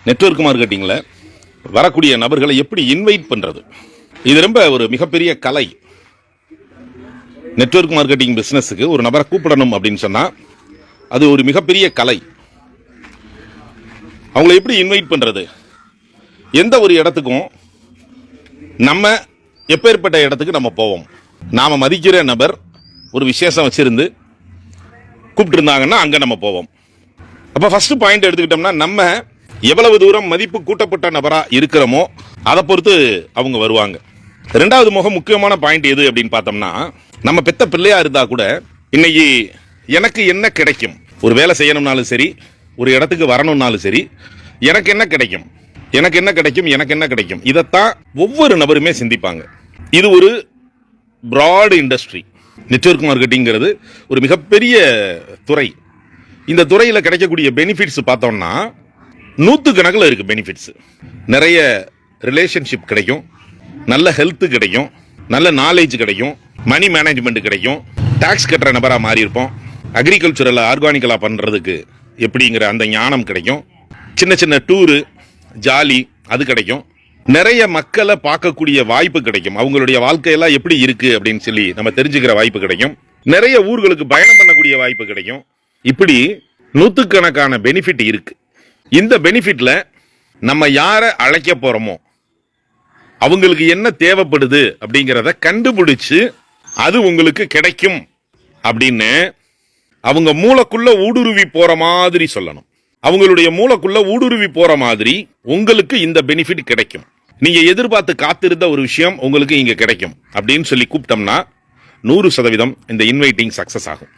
Network மார்க்கெட்டிங்கில் வரக்கூடிய நபர்களை எப்படி இன்வைட் பண்ணுறது, இது ரொம்ப ஒரு மிகப்பெரிய கலை. நெட்வொர்க் மார்க்கெட்டிங் பிஸ்னஸுக்கு ஒரு நபரை கூப்பிடணும் அப்படின்னு சொன்னால் அது ஒரு மிகப்பெரிய கலை. அவங்கள எப்படி இன்வைட் பண்ணுறது, எந்த ஒரு இடத்துக்கும் நம்ம எப்பேற்பட்ட இடத்துக்கு நம்ம போவோம். நாம் மதிக்கிற நபர் ஒரு விசேஷம் வச்சுருந்து கூப்பிட்டுருந்தாங்கன்னா அங்கே நம்ம போவோம். அப்போ ஃபர்ஸ்ட் பாயிண்ட் எடுத்துக்கிட்டோம்னா, நம்ம எவ்வளவு தூரம் மதிப்பு கூட்டப்பட்ட நபராக இருக்கிறோமோ அதை பொறுத்து அவங்க வருவாங்க. ரெண்டாவது முக்கியமான பாயிண்ட் எது அப்படின்னு பார்த்தோம்னா, நம்ம பெத்த பிள்ளையா இருந்தா கூட இன்னைக்கு எனக்கு என்ன கிடைக்கும், ஒரு வேலை செய்யணும்னாலும் சரி, ஒரு இடத்துக்கு வரணும்னாலும் சரி, எனக்கு என்ன கிடைக்கும், எனக்கு என்ன கிடைக்கும், எனக்கு என்ன கிடைக்கும், இதைத்தான் ஒவ்வொரு நபருமே சிந்திப்பாங்க. இது ஒரு பிராட் இண்டஸ்ட்ரி. நெட்வொர்க் மார்க்கெட்டிங்கிறது ஒரு மிகப்பெரிய துறை. இந்த துறையில் கிடைக்கக்கூடிய பெனிஃபிட்ஸ் பார்த்தோம்னா நூற்றுக்கணக்கில் இருக்கு பெனிஃபிட்ஸ். நிறைய ரிலேஷன்ஷிப் கிடைக்கும், நல்ல ஹெல்த் கிடைக்கும், நல்ல நாலேஜ் கிடைக்கும், மணி மேனேஜ்மெண்ட் கிடைக்கும், டாக்ஸ் கட்டுற நபராக மாறி இருப்போம், அக்ரிகல்ச்சரில் ஆர்கானிக்கலாக பண்ணுறதுக்கு எப்படிங்கிற அந்த ஞானம் கிடைக்கும், சின்ன சின்ன டூரு ஜாலி அது கிடைக்கும், நிறைய மக்களை பார்க்கக்கூடிய வாய்ப்பு கிடைக்கும், அவங்களுடைய வாழ்க்கையெல்லாம் எப்படி இருக்கு அப்படின்னு சொல்லி நம்ம தெரிஞ்சுக்கிற வாய்ப்பு கிடைக்கும், நிறைய ஊர்களுக்கு பயணம் பண்ணக்கூடிய வாய்ப்பு கிடைக்கும். இப்படி நூற்றுக்கணக்கான பெனிஃபிட் இருக்கு. இந்த பெனிஃபிட்ல நம்ம யாரை அழைக்க போறோமோ அவங்களுக்கு என்ன தேவைப்படுது அப்படிங்கிறத கண்டுபிடிச்சு அது உங்களுக்கு கிடைக்கும் அப்படின்னு அவங்க மூளைக்குள்ள ஊடுருவி போற மாதிரி சொல்லணும். அவங்களுடைய மூளைக்குள்ள ஊடுருவி போற மாதிரி உங்களுக்கு இந்த பெனிஃபிட் கிடைக்கும், நீங்க எதிர்பார்த்து காத்திருந்த ஒரு விஷயம் உங்களுக்கு இங்க கிடைக்கும் அப்படின்னு சொல்லி கூப்பிட்டோம்னா 100% இந்த இன்வைட்டிங் சக்சஸ் ஆகும்.